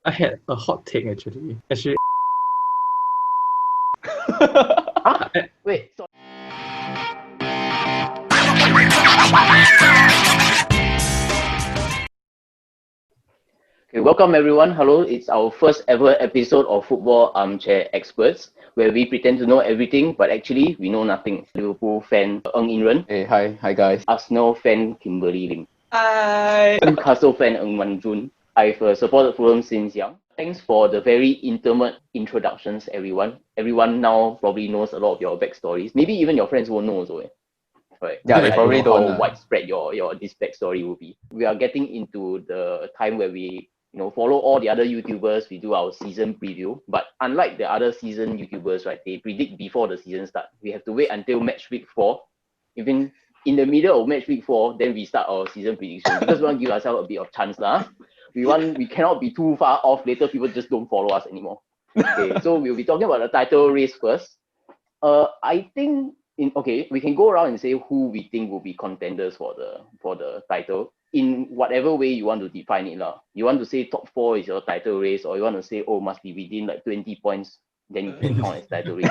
I had a hot take actually. Huh? Wait, sorry. Okay, welcome everyone. Hello, it's our first ever episode of Football Armchair Experts, where we pretend to know everything, but actually we know nothing. Liverpool fan Yinren, Hey, hi guys. Arsenal fan Kimberly Lim, Hi. Newcastle fan Ng Man Jun. I've supported Fulham since young. Thanks for the very intimate introductions, everyone. Everyone now probably knows a lot of your backstories. Maybe even your friends won't know also. Right. Yeah, they I probably don't know don't. how widespread your this backstory will be. We are getting into the time where we follow all the other YouTubers. We do our season preview, but unlike the other season YouTubers, right, they predict before the season start. We have to wait until match week 4. Even in the middle of match week 4, then we start our season prediction because we want to give ourselves a bit of chance lah. We cannot be too far off. Later people just don't follow us anymore. Okay, so we'll be talking about the title race first. I think we can go around and say who we think will be contenders for the title in whatever way you want to define it lah. You want to say top 4 is your title race, or you want to say must be within like 20 points, then you can count as title race.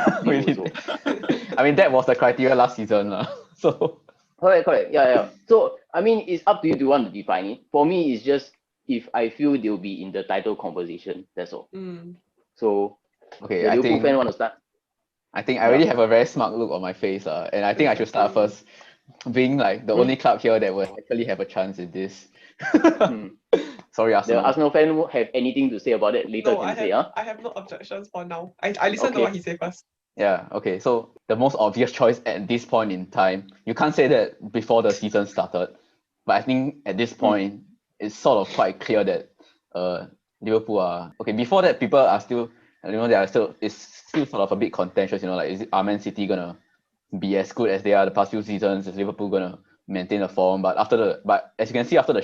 I mean that was the criteria last season lah. So correct. Yeah. So I mean it's up to you to want to define it. For me, it's just if I feel they'll be in the title conversation. That's all. So okay, the I Liverpool think fan want to start. I already have a very smart look on my face, and I think I should start first, being like the only club here that will actually have a chance in this. Sorry, Arsenal. The Arsenal fan won't have anything to say about it later. No, I have no objections for now. I listen to what he said first. Yeah, okay. So the most obvious choice at this point in time, you can't say that before the season started, but I think at this point it's sort of quite clear that Liverpool are okay. Before that, people are still it's still sort of a bit contentious. Are Man City gonna be as good as they are the past few seasons? Is Liverpool gonna maintain the form? But as you can see, after the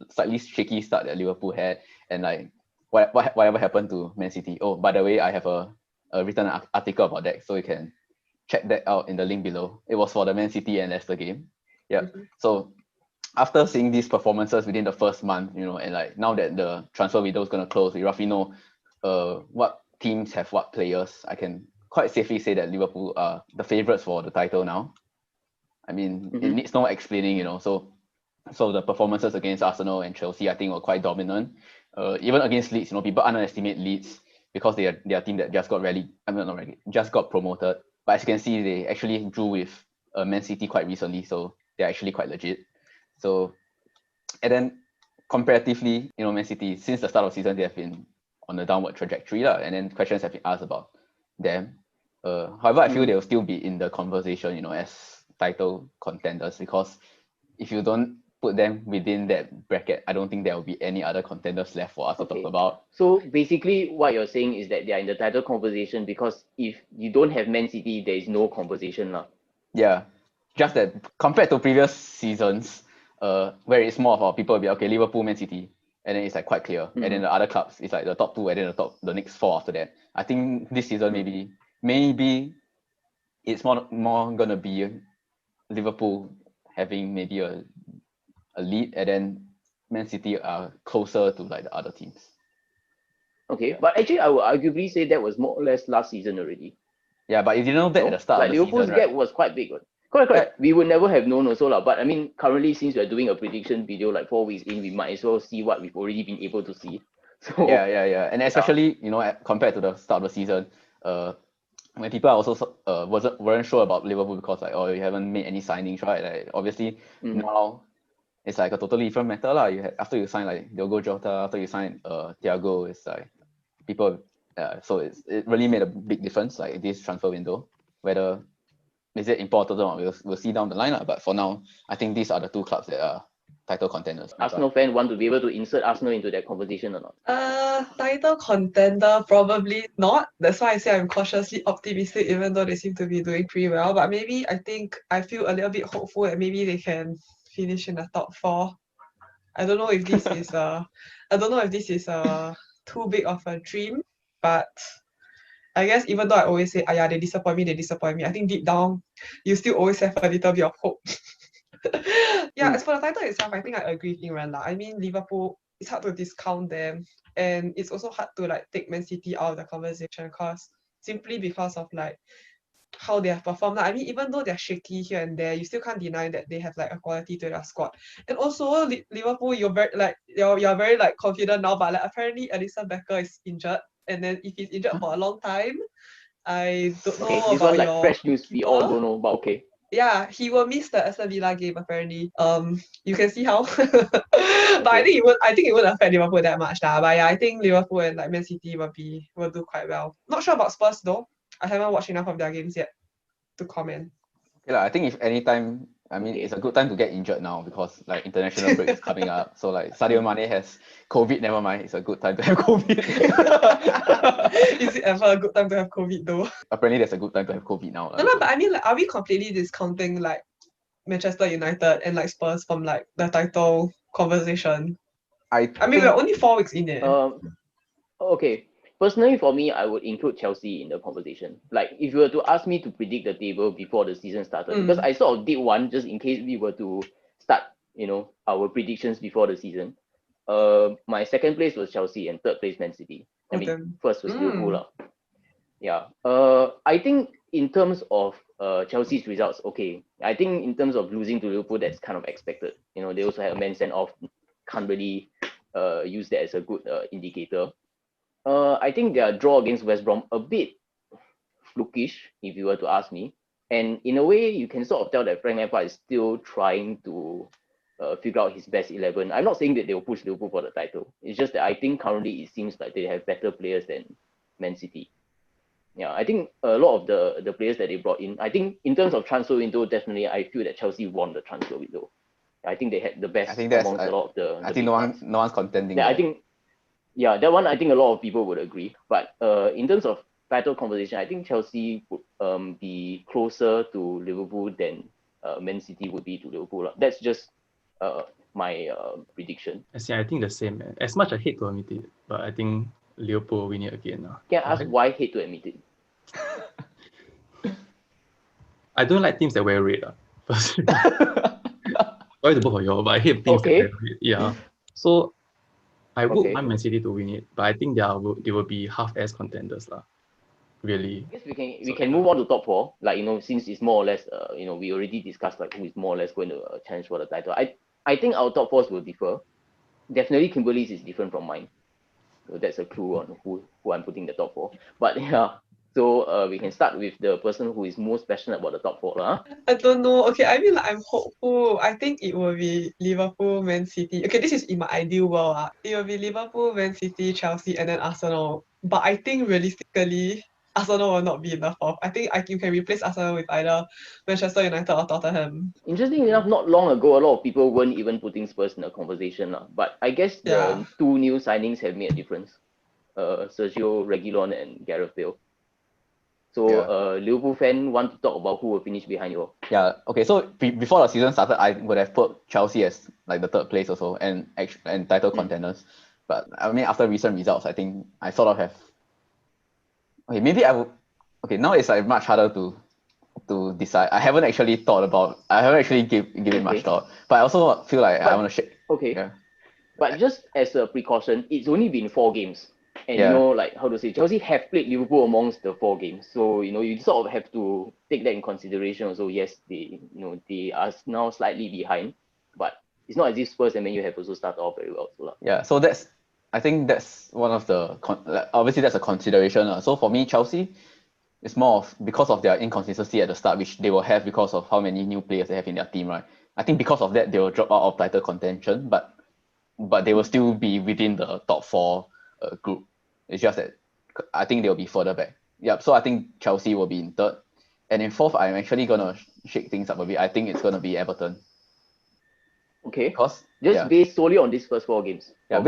slightly shaky start that Liverpool had, and like whatever happened to Man City. Oh, by the way, I have a written article about that, so you can check that out in the link below. It was for the Man City and Leicester game. Yeah. So after seeing these performances within the first month, and like now that the transfer window is gonna close, we roughly know what teams have what players. I can quite safely say that Liverpool are the favourites for the title now. I mean, it needs no explaining, So the performances against Arsenal and Chelsea, I think, were quite dominant. Even against Leeds, people underestimate Leeds because they are a team that just got just got promoted. But as you can see, they actually drew with Man City quite recently, so they're actually quite legit. So, and then comparatively, Man City, since the start of the season, they have been on a downward trajectory, and then questions have been asked about them. However, I feel they'll still be in the conversation, as title contenders, because if you don't put them within that bracket, I don't think there will be any other contenders left for us to talk about. So basically what you're saying is that they are in the title conversation because if you don't have Man City, there is no conversation now. Yeah, just that compared to previous seasons, where it's more of people will be okay, Liverpool, Man City, and then it's like quite clear. And then the other clubs, it's like the top 2 and then the next 4 after that. I think this season maybe it's more gonna be Liverpool having maybe a lead, and then Man City are closer to like the other teams. Okay, but actually I would arguably say that was more or less last season already. Yeah, but you didn't know that at the start of the Liverpool's season, gap right? was quite big. Correct. We would never have known also lah. But I mean, currently since we're doing a prediction video like 4 weeks in, we might as well see what we've already been able to see. So yeah, and especially compared to the start of the season, when people are also weren't sure about Liverpool because you haven't made any signings, right? Like obviously now it's like a totally different matter lah. After you sign like Diogo Jota, after you sign Thiago, it's like people. So it really made a big difference like this transfer window. Whether is it important or not, we'll see down the line. But for now, I think these are the 2 clubs that are title contenders. Arsenal fan want to be able to insert Arsenal into that conversation or not? Title contender, probably not. That's why I say I'm cautiously optimistic, even though they seem to be doing pretty well. But maybe I feel a little bit hopeful that maybe they can finish in the top 4. I don't know if this is too big of a dream, but I guess even though I always say, they disappoint me, I think deep down, you still always have a little bit of hope. As for the title itself, I think I agree with Yinren. I mean, Liverpool it's hard to discount them, and it's also hard to like take Man City out of the conversation simply because of like how they have performed. I mean, even though they're shaky here and there, you still can't deny that they have like a quality to their squad. And also Liverpool, you're very like confident now, but like apparently Alisson Becker is injured, and then if he's injured for a long time, I don't Okay, know this one about like your fresh news. We all keeper. don't know, but okay. Yeah, he will miss the Aston Villa game apparently. You can see how. But I think it won't affect Liverpool that much lah. But yeah, I think Liverpool and like Man City will do quite well. Not sure about Spurs though. I haven't watched enough of their games yet to comment. Okay, I think if any time, I mean, it's a good time to get injured now because like international break is coming up. So like Sadio Mane has COVID, never mind, it's a good time to have COVID. Is it ever a good time to have COVID though? Apparently, there's a good time to have COVID now. No, but I mean, like, are we completely discounting like Manchester United and like Spurs from like the title conversation? I mean, we're only 4 weeks in there. Okay. Personally, for me, I would include Chelsea in the conversation. Like, if you were to ask me to predict the table before the season started, because I sort of did one just in case we were to start, our predictions before the season. My second place was Chelsea and third place Man City. I mean, first was Liverpool lah. Yeah. I think in terms of Chelsea's results, okay. I think in terms of losing to Liverpool, that's kind of expected. They also had a man sent off. Can't really use that as a good indicator. I think their draw against West Brom a bit flukish, if you were to ask me. And in a way, you can sort of tell that Frank Lampard is still trying to figure out his best 11. I'm not saying that they will push Liverpool for the title. It's just that I think currently it seems like they have better players than Man City. Yeah, I think a lot of the players that they brought in, I think in terms of transfer window, definitely I feel that Chelsea won the transfer window. I think they had the best amongst a lot of the. I think no one's contending. Yeah, I think. Yeah, that one I think a lot of people would agree. But in terms of title conversation, I think Chelsea would be closer to Liverpool than Man City would be to Liverpool. That's just my prediction. I think the same, man. As much I hate to admit it, but I think Liverpool will win it again. Can I ask why hate to admit it? I don't like teams that wear red. Sorry to both of y'all, but I hate teams that wear red. Yeah. So I would want Man City to win it, but I think they will be half-ass contenders lah. Really. I guess we can move on to top four. Like since it's more or less we already discussed like who is more or less going to challenge for the title. I think our top fours will differ. Definitely Kimberly's is different from mine. So that's a clue on who I'm putting the top four. But yeah. So we can start with the person who is most passionate about the top four. I don't know. Okay, I mean, like, I'm hopeful. I think it will be Liverpool, Man City. Okay, this is in my ideal world. It will be Liverpool, Man City, Chelsea, and then Arsenal. But I think realistically, Arsenal will not be in the fourth. I think you can replace Arsenal with either Manchester United or Tottenham. Interesting enough, not long ago, a lot of people weren't even putting Spurs in the conversation. But I guess the two new signings have made a difference. Sergio Reguilon and Gareth Bale. So Liverpool fan want to talk about who will finish behind you. Yeah. Okay. So before the season started, I would have put Chelsea as like the third place also and title contenders. But I mean, after recent results, I think I sort of have. Okay, maybe I would. Okay, now it's like much harder to decide. I haven't actually given much thought. But I also feel like I want to shake. Okay. Yeah. But just as a precaution, it's only been 4 games. And how to say, Chelsea have played Liverpool amongst the 4 games. So, you sort of have to take that in consideration also. Yes, they are now slightly behind, but it's not as if Spurs and Man U have also started off very well. So, yeah, so I think that's one of the, obviously that's a consideration. So for me, Chelsea is more of, because of their inconsistency at the start, which they will have because of how many new players they have in their team, right? I think because of that, they will drop out of title contention, but they will still be within the top 4 group. It's just that I think they'll be further back. Yeah, so I think Chelsea will be in third. And in fourth, I'm actually going to shake things up a bit. I think it's going to be Everton. Okay. Based solely on these first 4 games. Yeah,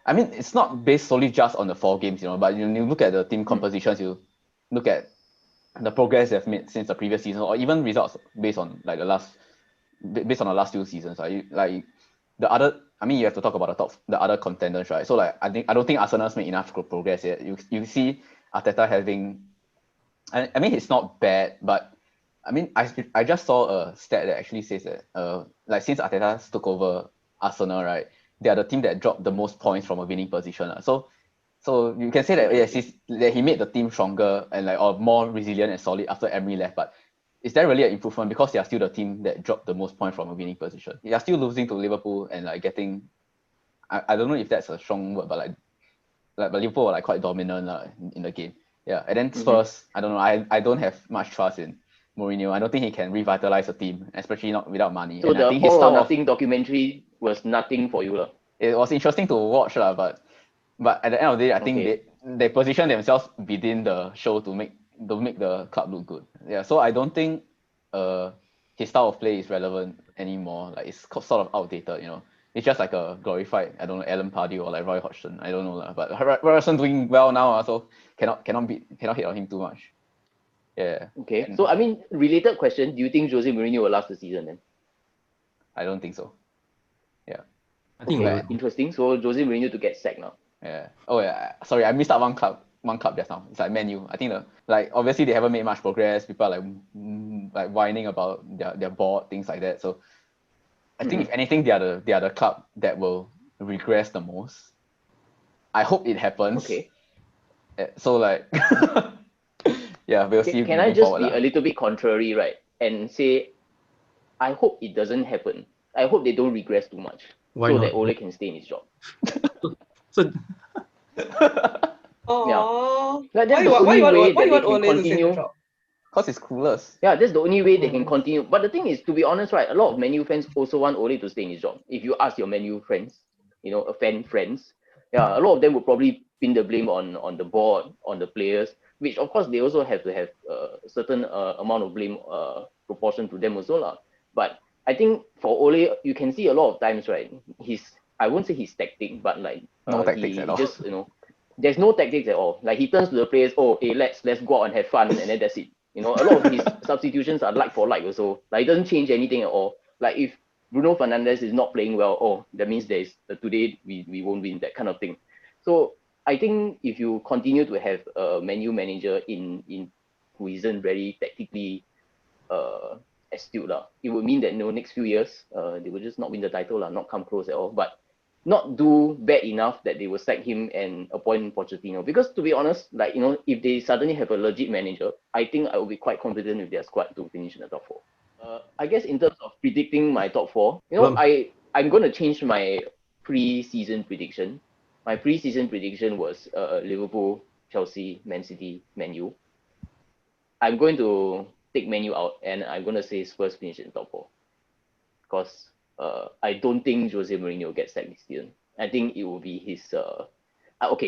I mean, it's not based solely just on the 4 games, but you look at the team compositions, you look at the progress they've made since the previous season, or even results based on like the last 2 seasons. Like the other, I mean, you have to talk about the other contenders, right? So like I don't think Arsenal's made enough progress yet. You see Arteta having, I mean, it's not bad, but I mean, I just saw a stat that actually says that like since Arteta took over Arsenal, right, they are the team that dropped the most points from a winning position. So you can say that yes, that he made the team stronger and like or more resilient and solid after Emery left. But is there really an improvement because they are still the team that dropped the most points from a winning position? They are still losing to Liverpool and like getting. I don't know if that's a strong word, but but Liverpool were like quite dominant in the game. Yeah, and then Spurs, I don't know. I don't have much trust in Mourinho. I don't think he can revitalize a team, especially not without money. So and the I think his All or style Nothing documentary was nothing for you, it was interesting to watch, but at the end of the day, I think they position themselves within the show to make the club look good. Yeah, so I don't think his style of play is relevant anymore. Like it's sort of outdated, you know. It's just like a glorified, I don't know, Alan Pardew or like Roy Hodgson. I don't know, but Roy Hodgson doing well now, so cannot hit on him too much. Yeah. Okay. So I mean, related question: do you think Jose Mourinho will last the season then? I don't think so. Yeah. I think interesting. So Jose Mourinho to get sacked now. Yeah. Oh yeah. Sorry, I missed out one club just now. It's like Man U. I think obviously they haven't made much progress. People are like whining about their board, things like that. So I think if anything, they are the club that will regress the most. I hope it happens. Okay. So like, yeah, we'll see. Can I just be a little bit contrary, right, and say, I hope it doesn't happen. I hope they don't regress too much, that Ole can stay in his job. So. Oh. Yeah. Like, that's the only way that they can continue. Because it's clueless. Yeah, that's the only way they can continue. But the thing is, to be honest, right, a lot of Man U fans also want Ole to stay in his job. If you ask your Man U friends, fan friends, yeah, a lot of them would probably pin the blame on the board, on the players, which of course they also have to have a certain amount of blame proportion to them also lah. But I think for Ole, you can see a lot of times, right, I won't say he's tactic, but like no tactics at all. Just there's no tactics at all. Like he turns to the players, hey, let's go out and have fun, and then that's it. A lot of his substitutions are like for like also. Like it doesn't change anything at all. Like if Bruno Fernandes is not playing well, that means there's today we won't win, that kind of thing. So I think if you continue to have a Man U manager in who isn't very tactically astute, it would mean that next few years they will just not win the title, not come close at all. But not do bad enough that they will sack him and appoint Pochettino. Because to be honest, like if they suddenly have a legit manager, I think I will be quite confident with their squad to finish in the top 4. I guess in terms of predicting my top 4, I'm going to change my pre-season prediction. My pre-season prediction was Liverpool, Chelsea, Man City, Man U. I'm going to take Man U out and I'm going to say Spurs finish in the top 4. Because I don't think Jose Mourinho gets sacked this season. I think it will be his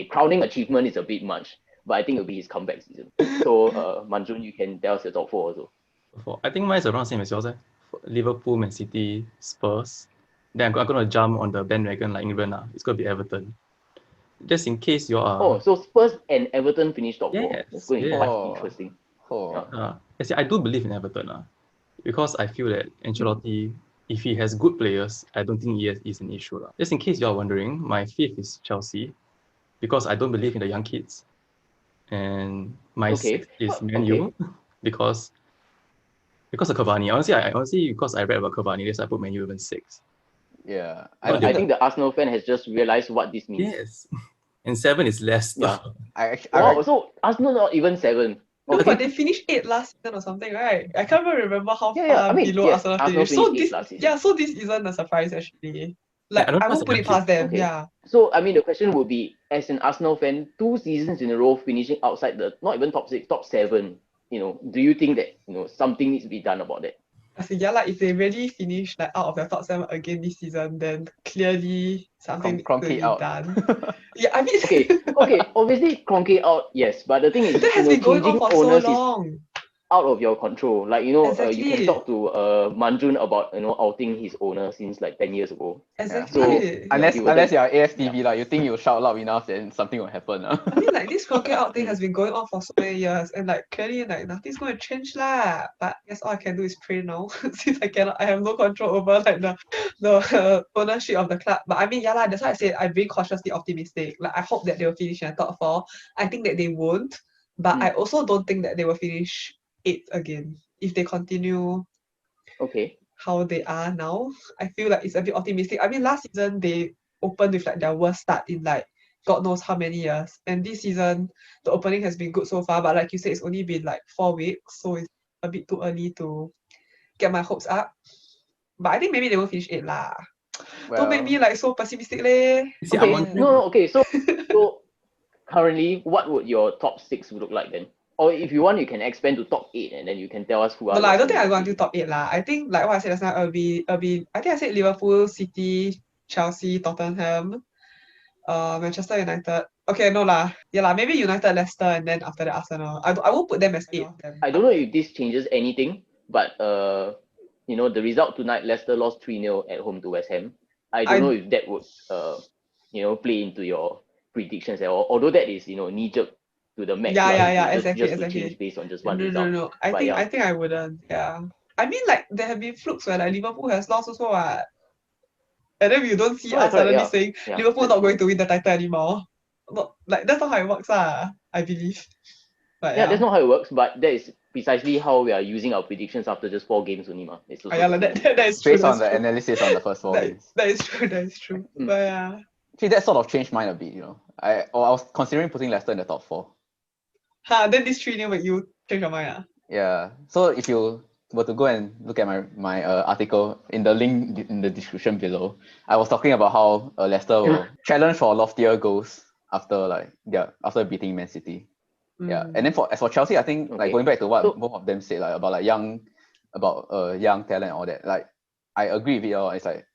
crowning achievement is a bit much, but I think it will be his comeback season. So Manjun, you can tell us your top 4 also. I think mine is around the same as yours. Liverpool, Man City, Spurs. Then I'm going to jump on the bandwagon like Yinren. It's going to be Everton. Just in case you are. Oh, so Spurs and Everton finish top 4. Yes, That's going to be quite interesting. I do believe in Everton because I feel that Ancelotti, if he has good players, I don't think he is an issue. Just in case you are wondering, my 5th is Chelsea because I don't believe in the young kids. And my 6th is Man U because of Cavani. Honestly, because I read about Cavani, that's why I put Man U even 6. Yeah. I think the Arsenal fan has just realized what this means. Yes. And 7 is Leicester. Yeah. So Arsenal not even 7. No, but they finished 8 last season or something, right? I can't even remember how far below Arsenal finished. So this isn't a surprise actually. Like I won't put it past them. Yeah. So I mean, the question would be, as an Arsenal fan, 2 seasons in a row finishing outside the not even top 6, top 7. Do you think that something needs to be done about that? If they really finish like out of their top 7 again this season, then clearly something needs to be done. Yeah, I mean. Okay. Obviously, Kroenke out, yes, but the thing is, that has been going on for so long. Out of your control. Like exactly. You can talk to Manjun about outing his owner since like 10 years ago. Exactly. So, unless you're AFTV, you think you shout loud enough, then something will happen. I mean, like this Kroenke out thing has been going on for so many years, and like clearly, like nothing's going to change lah. But I guess all I can do is pray now, since I have no control over like the ownership of the club. But I mean, that's why I said I'm being cautiously optimistic. Like I hope that they will finish in the top 4. I think that they won't, but I also don't think that they will finish 8th again if they continue how they are now. I feel like it's a bit optimistic. I mean, last season they opened with like their worst start in like God knows how many years. And this season, the opening has been good so far, but like you said, it's only been like 4 weeks, so it's a bit too early to get my hopes up. But I think maybe they will finish 8 lah. Don't make me like so pessimistic leh. See, Okay, I'm no, okay. So currently, what would your top 6 look like then? Or if you want, you can expand to top 8, and then you can tell us who are. No lah, I don't think I your go until top 8 lah. I think like what I said just now, it'll be I think I said Liverpool, City, Chelsea, Tottenham, Manchester United. Okay, no lah. Yeah lah, maybe United, Leicester, and then after that Arsenal. I won't put them as 8 of them. I don't know if this changes anything, but you know, the result tonight, Leicester lost 3-0 at home to West Ham. I don't know if that would you know, play into your predictions at all. Although that is, you know, knee-jerk to the match. Yeah, just exactly. to change based on just one No, result. no. I think I wouldn't. Yeah. I mean, like there have been flukes where like Liverpool has lost also what. And then you don't see us suddenly saying Liverpool not going to win the title anymore. Not like that's not how it works, I believe. But yeah, that's not how it works, but that is precisely how we are using our predictions after just 4 games only. It's that is true. Based on the analysis on the first 4 games. That is true. But yeah. Actually, that sort of changed mine a bit, you know. I was considering putting Leicester in the top 4. Then this 3-0 make you change your mind. Yeah. So if you were to go and look at my article in the link in the description below, I was talking about how Leicester will challenge for loftier goals after beating Man City. Yeah. And then as for Chelsea, I think like going back to what both of them said, like about young talent and all that, like I agree with it all. It's like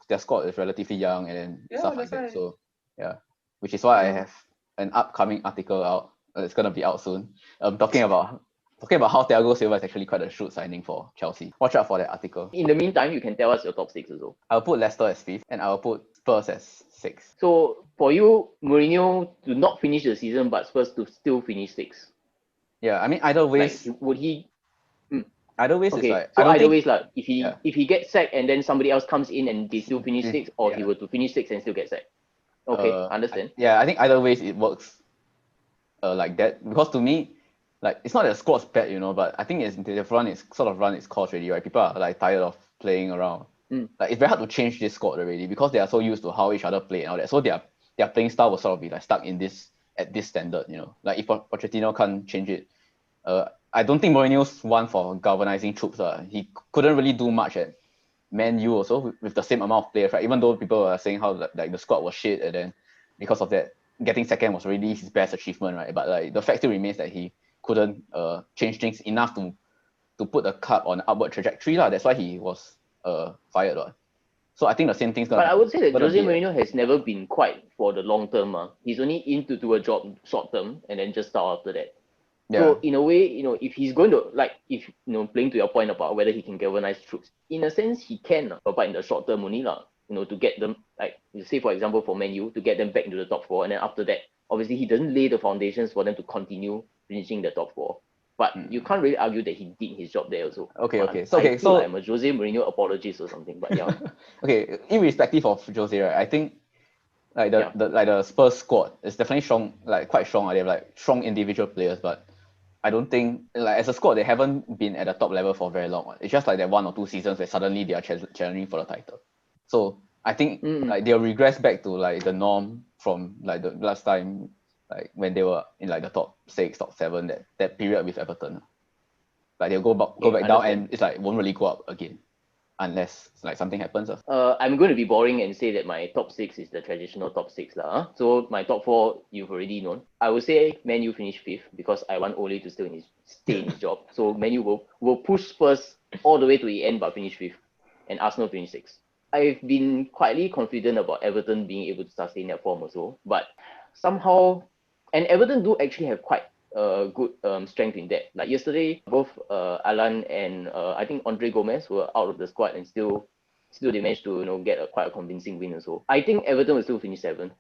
their squad is relatively young and then stuff like that. So yeah. Which is why I have an upcoming article out. It's gonna be out soon. Talking about how Thiago Silva is actually quite a shrewd signing for Chelsea. Watch out for that article. In the meantime, you can tell us your top 6 as well. I'll put Leicester as 5th and I'll put Spurs as 6th. So for you, Mourinho to not finish the season, but Spurs to still finish 6th. Yeah, I mean either ways. Like, would he? Either ways, okay. Is like, so either ways, like if he gets sacked and then somebody else comes in and they still finish 6th, or he were to finish 6th and still get sacked. Okay, understand. I think either ways it works. Like that, because to me, like it's not that the squad's bad, you know, but I think they've run its course already, right? People are like tired of playing around. Like it's very hard to change this squad already because they are so used to how each other play and all that. So their playing style will sort of be like stuck in at this standard, you know. Like if Pochettino can't change it, I don't think Mourinho's one for galvanizing troops. He couldn't really do much at Man U also with the same amount of players, right? Even though people are saying how like the squad was shit, and then because of that, getting second was really his best achievement, right? But like the fact still remains that he couldn't change things enough to put the club on an upward trajectory. That's why he was fired. So I think the same thing's gonna. But I would say that Jose Mourinho has never been quite for the long term. He's only in to do a job short term and then just start after that. Yeah. So in a way, you know, if he's going to playing to your point about whether he can galvanize troops, in a sense he can, but in the short term only to get them, like you say for example for Man U, to get them back into the top 4, and then after that, obviously he doesn't lay the foundations for them to continue finishing the top 4. But you can't really argue that he did his job there also. So I'm a Jose Mourinho apologist or something, but yeah. Okay, irrespective of Jose, right? I think like the Spurs squad is definitely strong, like quite strong. They have like strong individual players, but I don't think like as a squad they haven't been at the top level for very long. It's just like that 1 or 2 seasons where suddenly they are challenging for the title. So I think like they'll regress back to like the norm from like the last time, like when they were in like the top 6, top 7, that period with Everton. Like they'll go back down and it's like won't really go up again unless like something happens. I'm going to be boring and say that my top 6 is the traditional top 6 . So my top 4 you've already known. I would say Man U finish 5th because I want Ole to stay in his job. So Man U will push Spurs all the way to the end but finish 5th, and Arsenal finish 6th. I've been quietly confident about Everton being able to sustain their form also, but somehow, and Everton do actually have quite good strength in that. Like yesterday, both Alan and I think Andre Gomez were out of the squad, and still they managed to get quite a convincing win also. I think Everton will still finish 7th.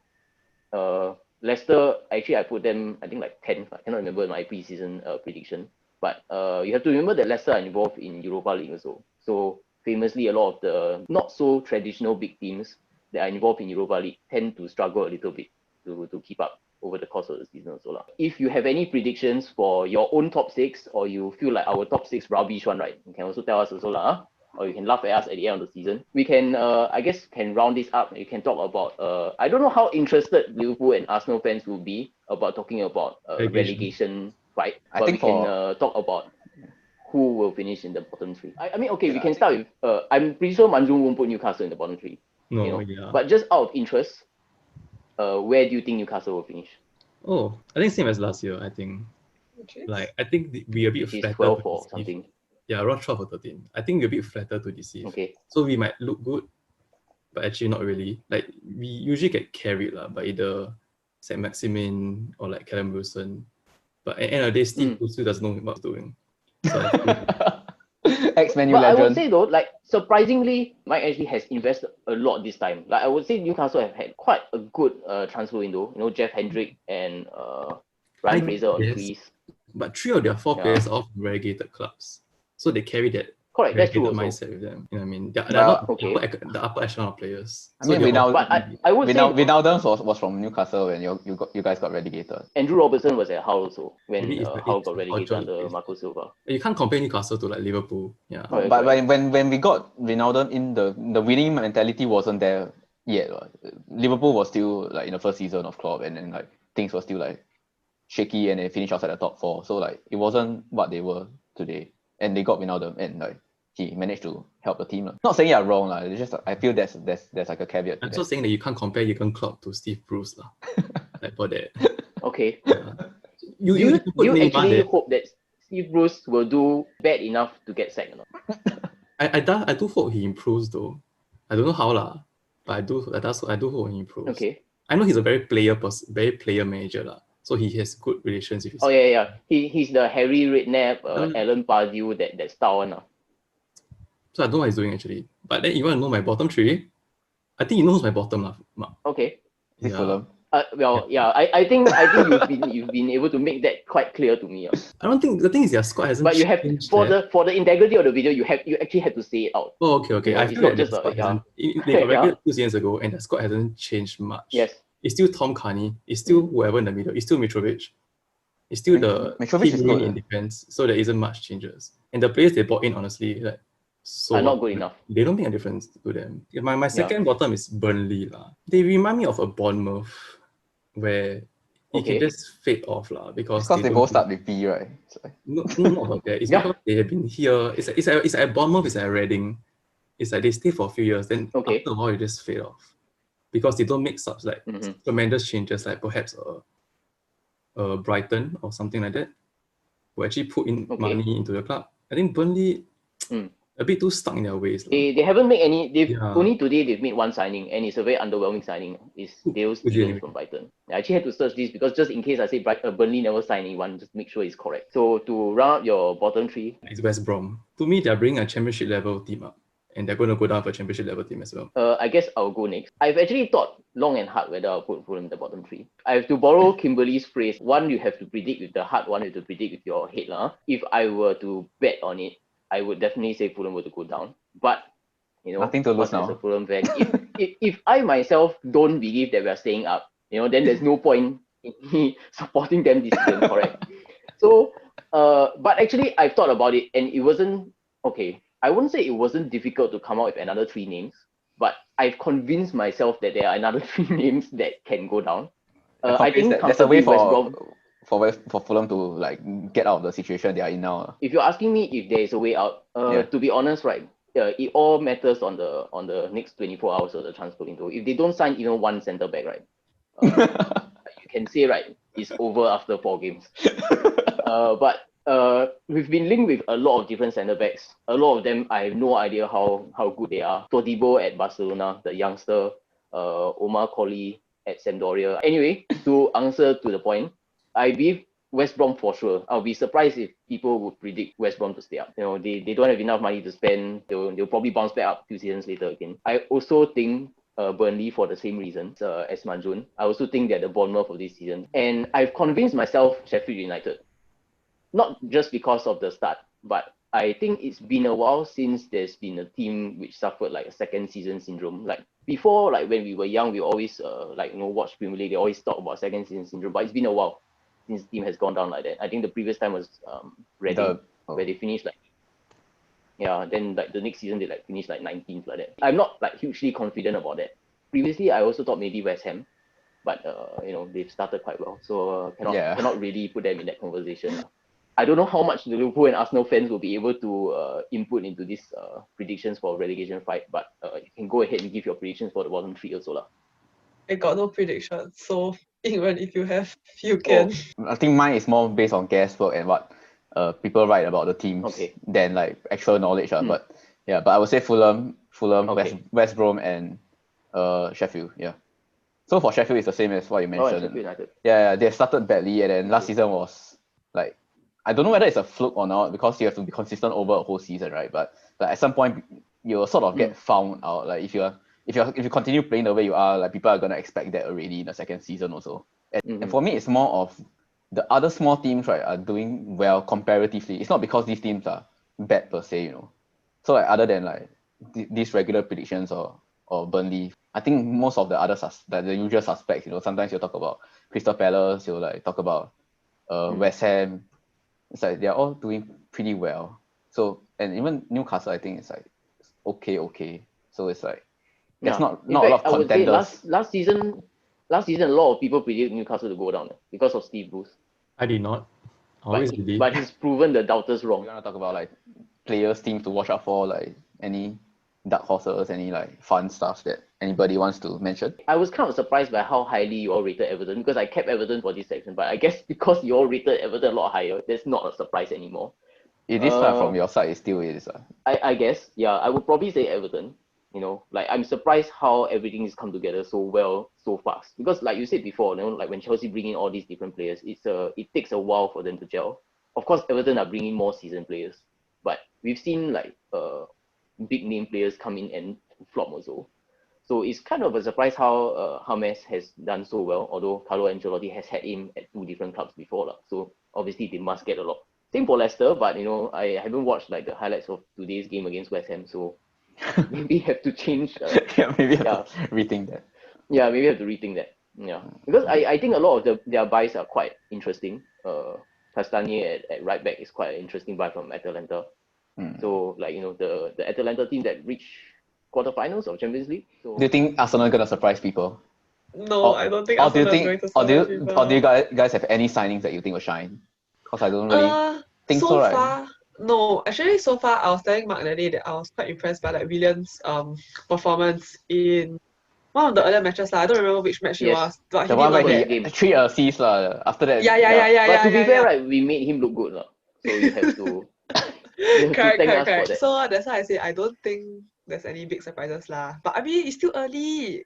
Leicester, actually I put them I think like 10th. I cannot remember my preseason prediction, but you have to remember that Leicester are involved in Europa League also. So famously, a lot of the not so traditional big teams that are involved in Europa League tend to struggle a little bit to keep up over the course of the season also. If you have any predictions for your own top 6, or you feel like our top 6 rubbish one, right, you can also tell us also. or you can laugh at us at the end of the season. We can, I guess, can round this up. You can talk about, I don't know how interested Liverpool and Arsenal fans will be about talking about relegation fight, I but think we can talk about who will finish in the bottom three. I mean, okay, we can start with, I'm pretty sure Manjung won't put Newcastle in the bottom three. No, yeah. But just out of interest, where do you think Newcastle will finish? Oh, I think same as last year, I think. Like, I think we are a bit Which is flattered 12 to or deceive. something. Yeah, around 12 or 13. I think we're a bit flattered to deceive. Okay. So we might look good, but actually not really. Like, we usually get carried by either St. Maximin or like Callum Wilson. But at the end of the day, Steve still doesn't know what he's doing. So I feel Ex-Man U But I would legend. say though, like surprisingly, Mike actually has invested a lot this time. Like I would say Newcastle have had quite a good transfer window. You know, Jeff Hendrick and Ryan Fraser on freeze. But 3 of their 4 players are from relegated clubs. So they carry that Correct, that's true relegated also. mindset with them. You know what I mean? They're not okay. the upper echelon of players. I mean, But I would say Wijnaldum was from Newcastle when you guys got relegated. Andrew Robertson was at Hull also when Maybe Hull got relegated culture. under Marco Silva. You can't compare Newcastle to like Liverpool. Yeah. Correct, But correct. when we got Wijnaldum in, the winning mentality wasn't there yet. Liverpool was still like in the first season of Klopp, and then like things were still like shaky, and they finished outside the top 4. So like it wasn't what they were today, and they got Wijnaldum, and like he managed to help the team. Not saying you're wrong, it's just I feel there's like a caveat to I'm that. just saying that you can't compare Jurgen Klopp to Steve Bruce like for that. Okay. Yeah. Do you actually hope that Steve Bruce will do bad enough to get sacked or not? I do hope he improves though. I don't know how but I do hope he improves. Okay. I know he's a very player manager so he has good relations with his. Oh yeah. He's the Harry Redknapp, Alan Pardew, that style one. So I don't know what he's doing actually. But then you want to know my bottom 3? I think you know who's my bottom Mark. Okay. Is it Fulham? I think you've been able to make that quite clear to me. I don't think the thing is their squad hasn't. But you have changed for the integrity of the video, you actually had to say it out. Oh, okay. You know, I feel like just they got relegated 2 seasons ago, and the squad hasn't changed much. Yes. It's still Tom Carney. It's still whoever in the middle. It's still Mitrovic. It's still the Mitrovic is good in defense. So there isn't much changes. And the players they bought in, honestly, are not good enough. They don't make a difference to them. My second bottom is Burnley. They remind me of a Bournemouth where it can just fade off because they both start with B, right? No, not about that. It's because they have been here. It's like Bournemouth, it's like Reading. It's like they stay for a few years, then after a while they just fade off. Because they don't make such tremendous changes like perhaps a Brighton or something like that, who actually put in money into the club. I think Burnley a bit too stuck in their ways. They haven't made any. Only today they've made one signing, and it's a very underwhelming signing. It's Dale Stephens from Brighton. I actually had to search this because just in case I say Burnley never signed anyone, just make sure it's correct. So to round up your bottom 3, it's West Brom. To me, they're bringing a championship level team up, and they're going to go down for a championship level team as well. I guess I'll go next. I've actually thought long and hard whether I'll put Fulham in the bottom 3. I have to borrow Kimberly's phrase. One you have to predict with the heart, one you have to predict with your head. If I were to bet on it, I would definitely say Fulham were to go down. But nothing to lose now. As a Fulham fan, if I myself don't believe that we are staying up, then there's no point in me supporting them this season, correct? So, but actually I've thought about it, and it wasn't okay. I wouldn't say it wasn't difficult to come out with another 3 names, but I've convinced myself that there are another 3 names that can go down. I think there's a way for Fulham to get out of the situation they are in now. If you're asking me if there is a way out, to be honest, right, it all matters on the next 24 hours of the transfer window. If they don't sign even one centre back, right, you can say right, it's over after 4 games. But we've been linked with a lot of different centre backs. A lot of them, I have no idea how good they are. Todibo at Barcelona, the youngster, Omar Colley at Sampdoria. Anyway, to answer to the point, I believe West Brom for sure. I'll be surprised if people would predict West Brom to stay up. They don't have enough money to spend. They'll probably bounce back up 2 seasons later again. I also think Burnley for the same reasons as Manjun. I also think they're the Bournemouth of this season. And I've convinced myself Sheffield United. Not just because of the start, but I think it's been a while since there's been a team which suffered like a second season syndrome. Like before, like when we were young, we always watch Premier League. They always talk about second season syndrome, but it's been a while since the team has gone down like that. I think the previous time was Reading, where they finished like Yeah, then like the next season they like finish like 19th like that. I'm not like hugely confident about that. Previously, I also thought maybe West Ham, but they've started quite well, so cannot really put them in that conversation. I don't know how much the Liverpool and Arsenal fans will be able to input into these predictions for relegation fight, but you can go ahead and give your predictions for the bottom three also lah. I got no prediction, so Yinren, if you have, you can. I think mine is more based on guesswork and what people write about the teams than like actual knowledge. But I would say Fulham, West Brom, and Sheffield. Yeah. So for Sheffield, it's the same as what you mentioned. Sheffield United. Yeah, they started badly, and then last season was like, I don't know whether it's a fluke or not because you have to be consistent over a whole season, right? But at some point, you'll sort of get found out. Like if you continue playing the way you are, like people are gonna expect that already in the second season also. And for me, it's more of the other small teams, right, are doing well comparatively. It's not because these teams are bad per se, So like other than like these regular predictions or Burnley, I think most of the other the usual suspects, sometimes you'll talk about Crystal Palace, you'll like talk about West Ham. It's like they're all doing pretty well. So, and even Newcastle, I think it's like okay. So it's like there's not a lot of contenders. I would say last season a lot of people predict Newcastle to go down because of Steve Bruce. I did not. Always believe. But he's proven the doubters wrong. We're gonna talk about like players, teams to watch out for, like any dark horses, any like fun stuff that anybody wants to mention. I was kind of surprised by how highly you all rated Everton because I kept Everton for this section, but I guess because you all rated Everton a lot higher, that's not a surprise anymore. It is from your side, it still is. I guess, yeah, I would probably say Everton. Like I'm surprised how everything has come together so well, so fast. Because like you said before, like when Chelsea bring in all these different players, it takes a while for them to gel. Of course, Everton are bringing more seasoned players, but we've seen like big name players come in and flop also. So it's kind of a surprise how James has done so well, although Carlo Ancelotti has had him at 2 different clubs before. So obviously they must get a lot. Same for Leicester, but I haven't watched like the highlights of today's game against West Ham, so maybe have to change. Maybe have to rethink that. Yeah, maybe have to rethink that. Yeah, because I think a lot of their buys are quite interesting. Castagne at right back is quite an interesting buy from Atalanta. So like the Atalanta team that reached quarterfinals of Champions League. So do you think Arsenal is gonna surprise people? No, I don't think Arsenal is going to surprise people. Or do you guys have any signings that you think will shine? Because I don't really think so, right? Far, no, actually, so far I was telling Mark the day that I was quite impressed by like Williams' performance in one of the earlier matches. I don't remember which match it was, but the one where he 3 assists after that. Yeah. But to be fair, right, we made him look good, so you have to. Correct. So that's why I say I don't think there's any big surprises lah. But I mean, it's still early.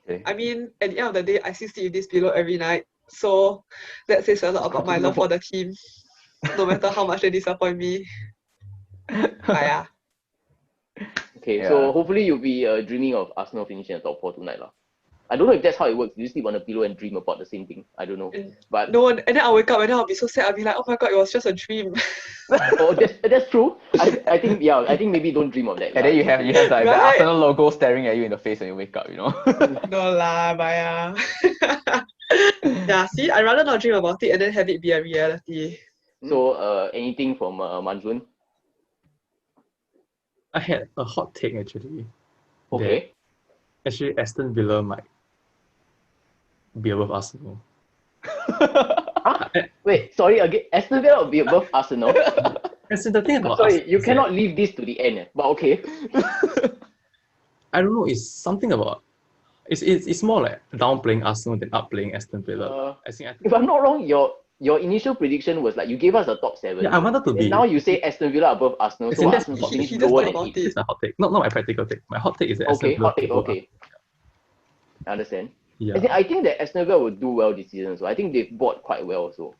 Okay. I mean, at the end of the day, I still see this below every night. So that says a lot about my love for the team. No matter how much they disappoint me. Yeah. Okay, so hopefully you'll be dreaming of Arsenal finishing the top 4 tonight lah. I don't know if that's how it works. Do you sleep on a pillow and dream about the same thing? I don't know. But no, and then I'll wake up and then I'll be so sad. I'll be like, oh my god, it was just a dream. Oh, that's true. I think maybe don't dream of that. And then you have like right? the Arsenal logo staring at you in the face when you wake up, No lah, Baya. Yeah, see, I'd rather not dream about it and then have it be a reality. So anything from Manjun? I had a hot take actually. Okay. Actually, Aston Villa might be above Arsenal. Wait, sorry again. Aston Villa will be above Arsenal. That's the thing about Sorry, you cannot leave this to the end. But okay. I don't know. It's something about. It's more like downplaying Arsenal than upplaying Aston Villa. If I'm not wrong, your initial prediction was like you gave us a top 7. Yeah, I wanted to be. Now you say Aston Villa above Arsenal, so Arsenal is finished lower than it. It's my hot take. Not my practical take. My hot take is that Aston Villa. Okay. I understand. Yeah. I think that Aston Villa will do well this season, so I think they've bought quite well also.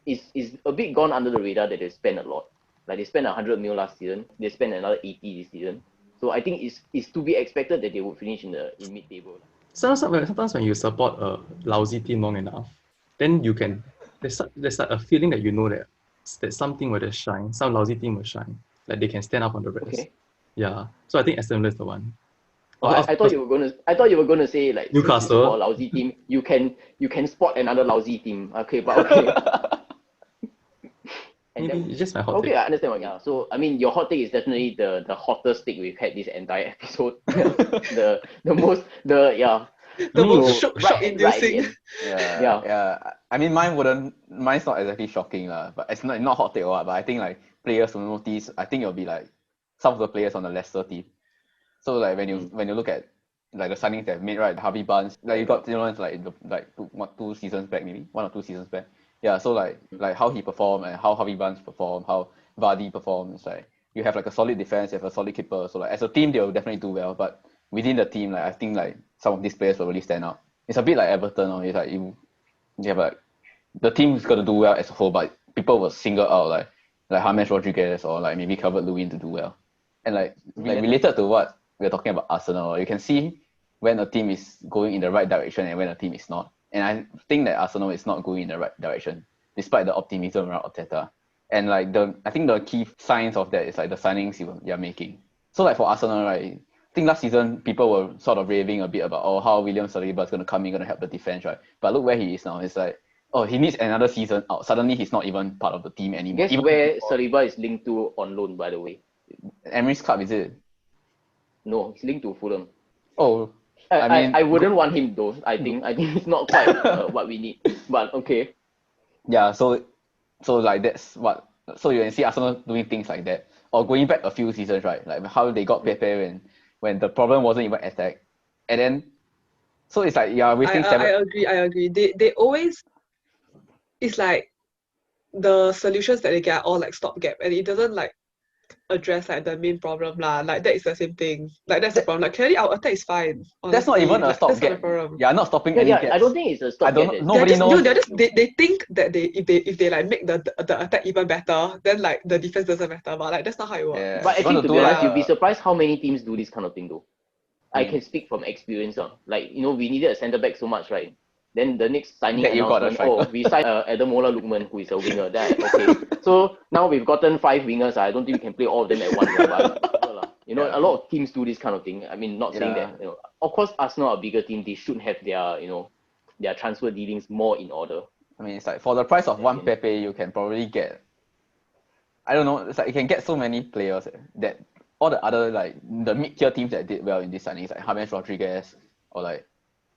It's a bit gone under the radar that they spent a lot. Like they spent 100 mil last season, they spent another 80 this season. So I think it's to be expected that they would finish in mid-table. Sometimes when you support a lousy team long enough, then you can there's like a feeling that that something will shine, some lousy team will shine, like they can stand up on the rest. Okay. Yeah, so I think Aston Villa is the one. I thought you were gonna say like Newcastle, a lousy team. You can spot another lousy team. Okay, but okay. And Maybe it's just my hot okay, take. I understand what. Yeah. So I mean, your hot take is definitely the hottest take we've had this entire episode. the most The most Me, shock right at the inducing. end. Yeah, yeah. I mean, mine's not exactly shocking lah, but it's not hot take or what. But I think like players will notice. I think it'll be like some of the players on the lesser team. So like when you look at like the signings they've made, right? Harvey Barnes, like you got like in the, like 2 seasons back, maybe 1 or 2 seasons back. Yeah, so like how he performed and how Harvey Barnes performed, how Vardy performed. It's like you have like a solid defense, you have a solid keeper. So like as a team, they'll definitely do well. But within the team, like I think like some of these players will really stand out. It's a bit like Everton, or it's like you have like the team's got to do well as a whole, but people will single out like James Rodriguez or like maybe Calvert-Lewin to do well. And like related to what we're talking about Arsenal, you can see when a team is going in the right direction and when a team is not. And I think that Arsenal is not going in the right direction, despite the optimism around Arteta. And like I think the key signs of that is like the signings you're making. So like for Arsenal, right, I think last season people were sort of raving a bit about how William Saliba is going to come in, going to help the defense, right? But look where he is now. It's like, he needs another season out. Suddenly he's not even part of the team anymore. Guess where Saliba is linked to on loan, by the way? Emery's club, is it? No, he's linked to Fulham. Oh, I wouldn't want him though. I think it's not quite what we need. But okay. Yeah, so like that's what. So you can see Arsenal doing things like that, or going back a few seasons, right? Like how they got Pepe when the problem wasn't even attack, and then so it's like wasting I agree. They always, it's like the solutions that they get are all like stopgap, and it doesn't like address like the main problem lah. Like that is the same thing. Like that's the problem. Like clearly our attack is fine. Honestly. That's not even a That's not the stopgap. problem. Yeah, not stopping any gaps. I don't think it's a stopgap. I don't. Nobody knows. They're just they think that if they like make the attack even better, then like the defense doesn't matter. But like that's not how it works. Yeah. But actually, to be honest, you'll be surprised. surprised how many teams do this kind of thing though. I can speak from experience. Like, we needed a centre back so much, right? Then the next signing announcement, we signed Ademola Lookman, who is a winger. Then okay, so now we've gotten 5 wingers. I don't think we can play all of them at once. But, a lot of teams do this kind of thing. I mean, not saying that. Of course, Arsenal are a bigger team. They should have their their transfer dealings more in order. I mean, it's like for the price of one Pepe, you can probably get. I don't know. It's like you can get so many players that all the other like the mid-tier teams that did well in this signings, like James Rodriguez or like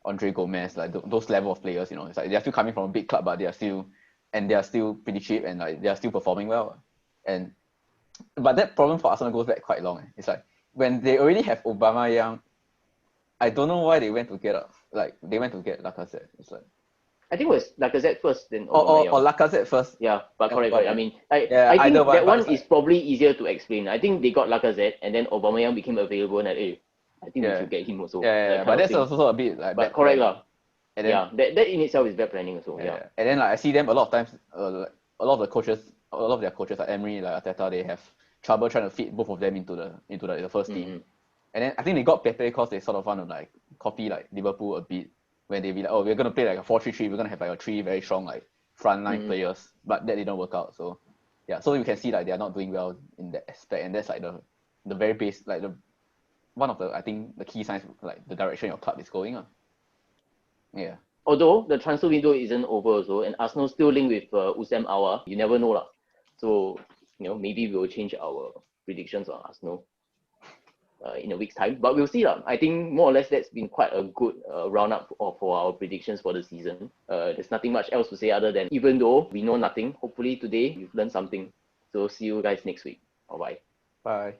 Andre Gomez, like those level of players, it's like they're still coming from a big club, but they are still pretty cheap and like they are still performing well. But that problem for Arsenal goes back quite long. It's like when they already have Aubameyang, I don't know why they went to get Lacazette. It's like I think it was Lacazette first, then or Lacazette first. Yeah, but correct. I mean, I think that one is probably easier to explain. I think they got Lacazette, and then Aubameyang became available, and I think we should get him also. Yeah, but that's also a bit like. But correct lah. That in itself is bad planning also. Yeah. And then like I see them a lot of times. A lot of their coaches like Emery, like Arteta, they have trouble trying to fit both of them into the first team. And then I think they got Pepe because they sort of want to like copy like Liverpool a bit. When they be like, we're gonna play like a 4-3-3, we're gonna have like a 3 very strong like front line players, but that didn't work out. So so you can see like they are not doing well in that aspect, and that's like the very base, like one of the I think the key signs like the direction your club is going on. Yeah. Although the transfer window isn't over also, and Arsenal still linked with Usam Awa, you never know lah. So maybe we'll change our predictions on Arsenal in a week's time, but we'll see lah. I think more or less that's been quite a good roundup for our predictions for the season. There's nothing much else to say other than even though we know nothing, hopefully today you've learned something. So see you guys next week. Bye. Bye.